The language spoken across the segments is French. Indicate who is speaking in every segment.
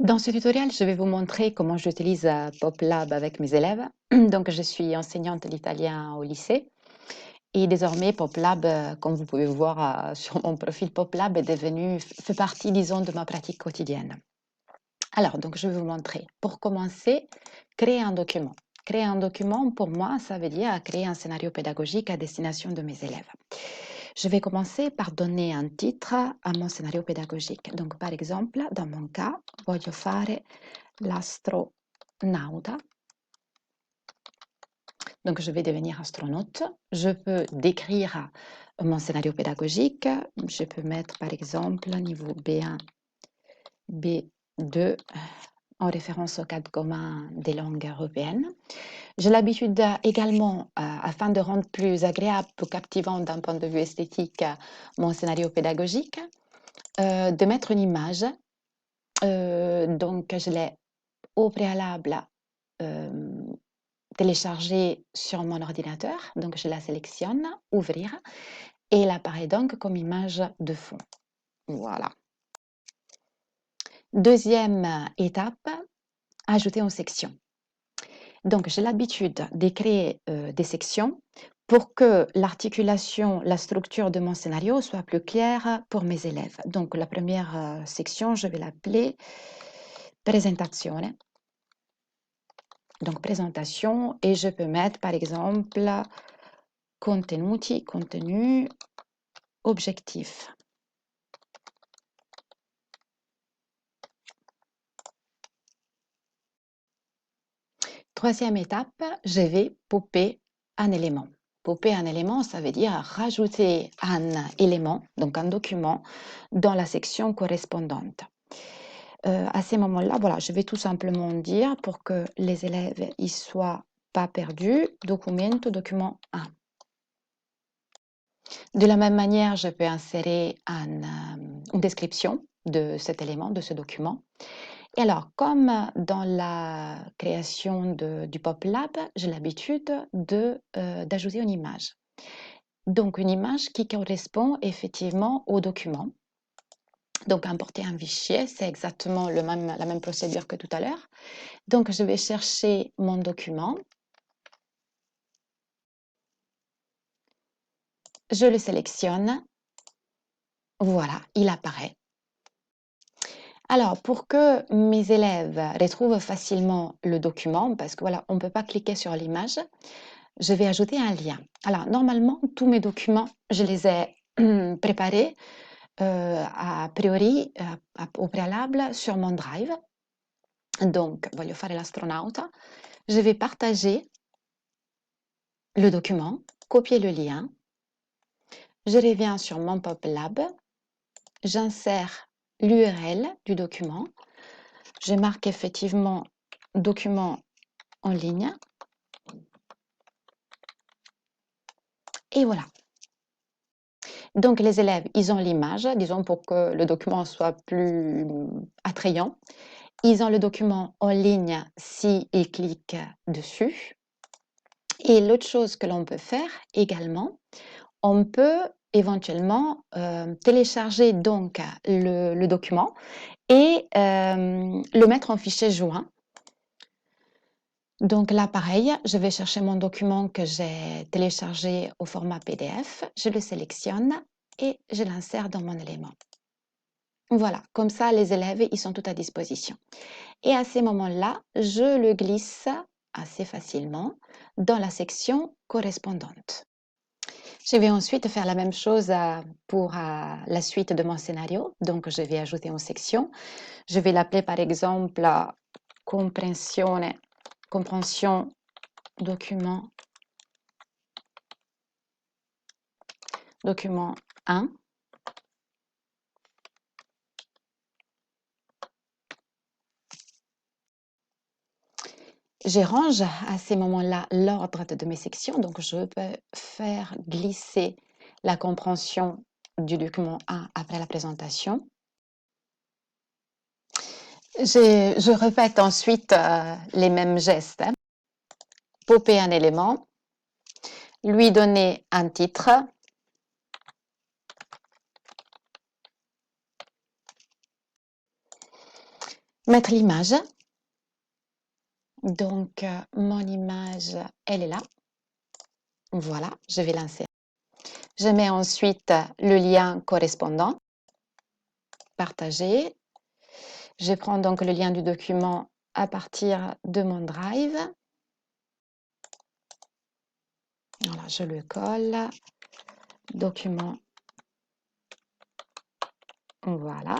Speaker 1: Dans ce tutoriel, je vais vous montrer comment j'utilise PopLab avec mes élèves. Donc, je suis enseignante d'italien au lycée et désormais PopLab, comme vous pouvez voir sur mon profil, PopLab est devenu, fait partie, disons, de ma pratique quotidienne. Alors, donc, je vais vous montrer. Pour commencer, créer un document. Créer un document, pour moi, ça veut dire créer un scénario pédagogique à destination de mes élèves. Je vais commencer par donner un titre à mon scénario pédagogique. Donc, par exemple, dans mon cas, voglio fare l'astronauta. Donc, je vais devenir astronaute. Je peux décrire mon scénario pédagogique. Je peux mettre, par exemple, niveau B1, B2, en référence au cadre commun des langues européennes. J'ai l'habitude également, afin de rendre plus agréable, plus captivant d'un point de vue esthétique, mon scénario pédagogique, de mettre une image. Donc, je l'ai au préalable téléchargée sur mon ordinateur. Donc, je la sélectionne, ouvrir, et elle apparaît donc comme image de fond. Voilà. Deuxième étape, ajouter une section. Donc, j'ai l'habitude de créer des sections pour que l'articulation, la structure de mon scénario soit plus claire pour mes élèves. Donc, la première section, je vais l'appeler Presentazione. Donc, présentation, et je peux mettre, par exemple, contenuti, contenu, objectif. Troisième étape, je vais popper un élément. Popper un élément, ça veut dire rajouter un élément, donc un document, dans la section correspondante. À ces moments-là, voilà, je vais tout simplement dire pour que les élèves ne soient pas perdus, document 1. De la même manière, je peux insérer une description de cet élément, de ce document. Et alors, comme dans la création du PopLab, j'ai l'habitude d'ajouter une image. Donc, une image qui correspond effectivement au document. Donc, importer un fichier, c'est exactement la même procédure que tout à l'heure. Donc, je vais chercher mon document. Je le sélectionne. Voilà, il apparaît. Alors, pour que mes élèves retrouvent facilement le document, parce que voilà, on ne peut pas cliquer sur l'image, je vais ajouter un lien. Alors, normalement, tous mes documents, je les ai préparés a priori, au préalable, sur mon Drive. Donc, voglio fare l'astronauta. Je vais partager le document, copier le lien. Je reviens sur mon PopLab. J'insère l'URL du document. Je marque effectivement document en ligne. Et voilà. Donc, les élèves, ils ont l'image, disons, pour que le document soit plus attrayant. Ils ont le document en ligne s'ils cliquent dessus. Et l'autre chose que l'on peut faire également, on peut éventuellement télécharger donc le document et le mettre en fichier joint. Donc là, pareil, je vais chercher mon document que j'ai téléchargé au format PDF, je le sélectionne et je l'insère dans mon élément. Voilà, comme ça, les élèves, ils sont tout à disposition. Et à ces moments-là, je le glisse assez facilement dans la section correspondante. Je vais ensuite faire la même chose pour la suite de mon scénario. Donc, je vais ajouter une section. Je vais l'appeler par exemple compréhension document 1. Je range à ces moments-là l'ordre de mes sections. Donc, je peux faire glisser la compréhension du document 1 après la présentation. Je répète ensuite les mêmes gestes. Popper un élément, lui donner un titre, Mettre l'image. Donc, mon image, elle est là. Voilà, je vais l'insérer. Je mets ensuite le lien correspondant, partager. Je prends donc le lien du document à partir de mon Drive. Voilà, je le colle. Document. Voilà.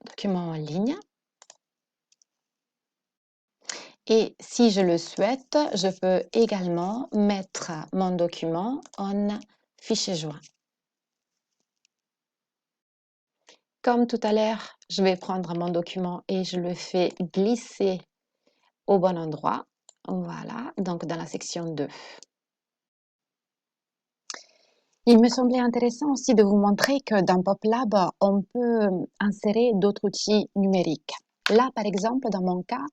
Speaker 1: Document en ligne. Et si je le souhaite, je peux également mettre mon document en fichier joint. Comme tout à l'heure, je vais prendre mon document et je le fais glisser au bon endroit. Voilà, donc dans la section 2. Il me semblait intéressant aussi de vous montrer que dans PopLab, on peut insérer d'autres outils numériques. Là, par exemple, dans mon cas,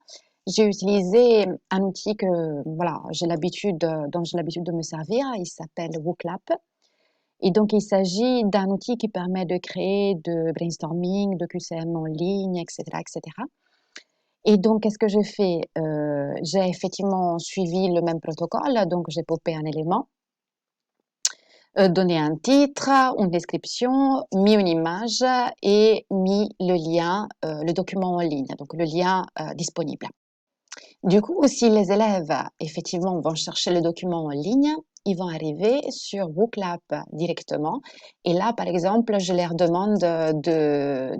Speaker 1: j'ai utilisé un outil dont j'ai l'habitude de me servir. Il s'appelle WooClap. Et donc, il s'agit d'un outil qui permet de créer de brainstorming, de QCM en ligne, etc., etc. Et donc, qu'est-ce que j'ai fait? J'ai effectivement suivi le même protocole. Donc, j'ai popé un élément, donné un titre, une description, mis une image et mis le lien, le document en ligne, donc le lien disponible. Du coup, si les élèves, effectivement, vont chercher le document en ligne, ils vont arriver sur WooClap directement. Et là, par exemple, je leur demande de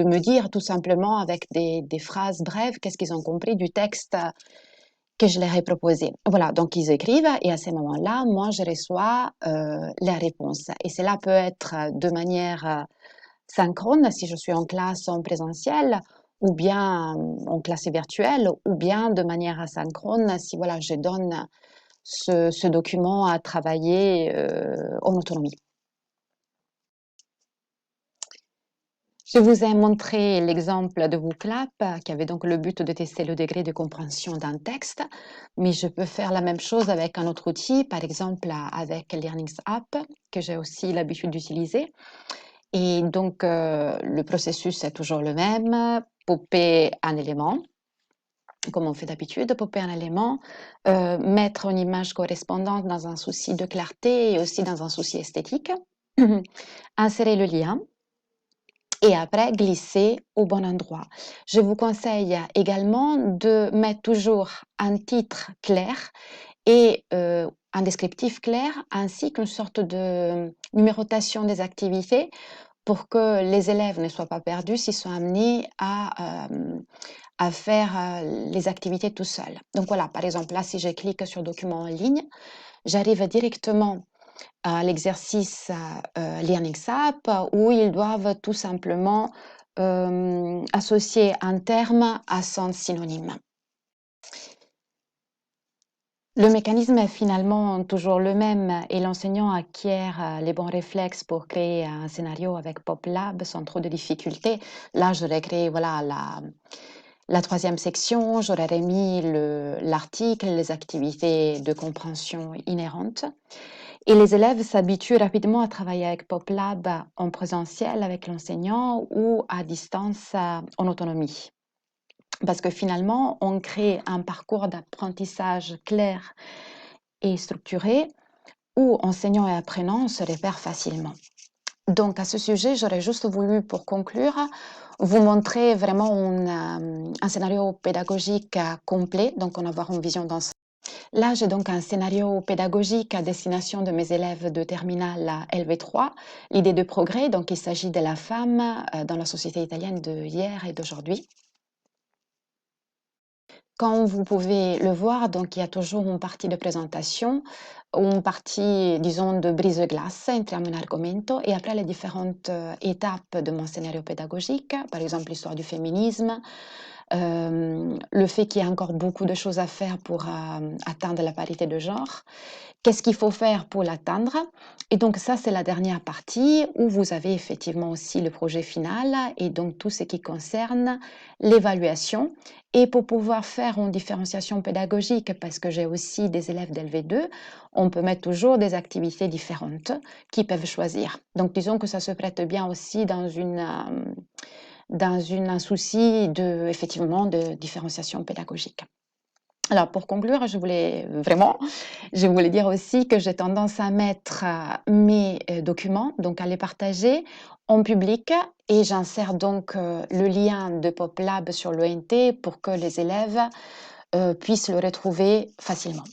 Speaker 1: me dire tout simplement avec des phrases brèves qu'est-ce qu'ils ont compris du texte que je leur ai proposé. Voilà, donc ils écrivent et à ce moment-là, moi, je reçois les réponses. Et cela peut être de manière synchrone si je suis en classe en présentiel ou bien en classe virtuelle ou bien de manière asynchrone si voilà, je donne ce document à travailler en autonomie. Je vous ai montré l'exemple de WooClap qui avait donc le but de tester le degré de compréhension d'un texte, mais je peux faire la même chose avec un autre outil, par exemple avec LearningsApp que j'ai aussi l'habitude d'utiliser. Et donc le processus est toujours le même, popper un élément, comme on fait d'habitude, popper un élément, mettre une image correspondante dans un souci de clarté et aussi dans un souci esthétique, insérer le lien et après glisser au bon endroit. Je vous conseille également de mettre toujours un titre clair et un descriptif clair ainsi qu'une sorte de numérotation des activités pour que les élèves ne soient pas perdus s'ils sont amenés à faire les activités tout seuls. Donc voilà, par exemple, là, si je clique sur document en ligne, j'arrive directement à l'exercice LearningsApp où ils doivent tout simplement associer un terme à son synonyme. Le mécanisme est finalement toujours le même et l'enseignant acquiert les bons réflexes pour créer un scénario avec PopLab sans trop de difficultés. Là, j'aurais créé voilà, la troisième section, j'aurais remis l'article, les activités de compréhension inhérentes. Et les élèves s'habituent rapidement à travailler avec PopLab en présentiel avec l'enseignant ou à distance en autonomie. Parce que finalement, on crée un parcours d'apprentissage clair et structuré où enseignants et apprenants se repèrent facilement. Donc, à ce sujet, j'aurais juste voulu, pour conclure, vous montrer vraiment un scénario pédagogique complet, donc en avoir une vision d'ensemble. Là, j'ai donc un scénario pédagogique à destination de mes élèves de terminale LV3, l'idée de progrès, donc il s'agit de la femme dans la société italienne de hier et d'aujourd'hui. Comme vous pouvez le voir, donc il y a toujours une partie de présentation, une partie, disons, de brise-glace, entriamo in argomento, et après les différentes étapes de mon scénario pédagogique, par exemple l'histoire du féminisme, le fait qu'il y a encore beaucoup de choses à faire pour atteindre la parité de genre, qu'est-ce qu'il faut faire pour l'atteindre? Et donc ça, c'est la dernière partie où vous avez effectivement aussi le projet final et donc tout ce qui concerne l'évaluation. Et pour pouvoir faire une différenciation pédagogique, parce que j'ai aussi des élèves d'LV2, on peut mettre toujours des activités différentes qu'ils peuvent choisir. Donc disons que ça se prête bien aussi dans un souci effectivement, de différenciation pédagogique. Alors pour conclure, je voulais dire aussi que j'ai tendance à mettre mes documents, donc à les partager en public, et j'insère donc le lien de PopLab sur l'ONT pour que les élèves puissent le retrouver facilement.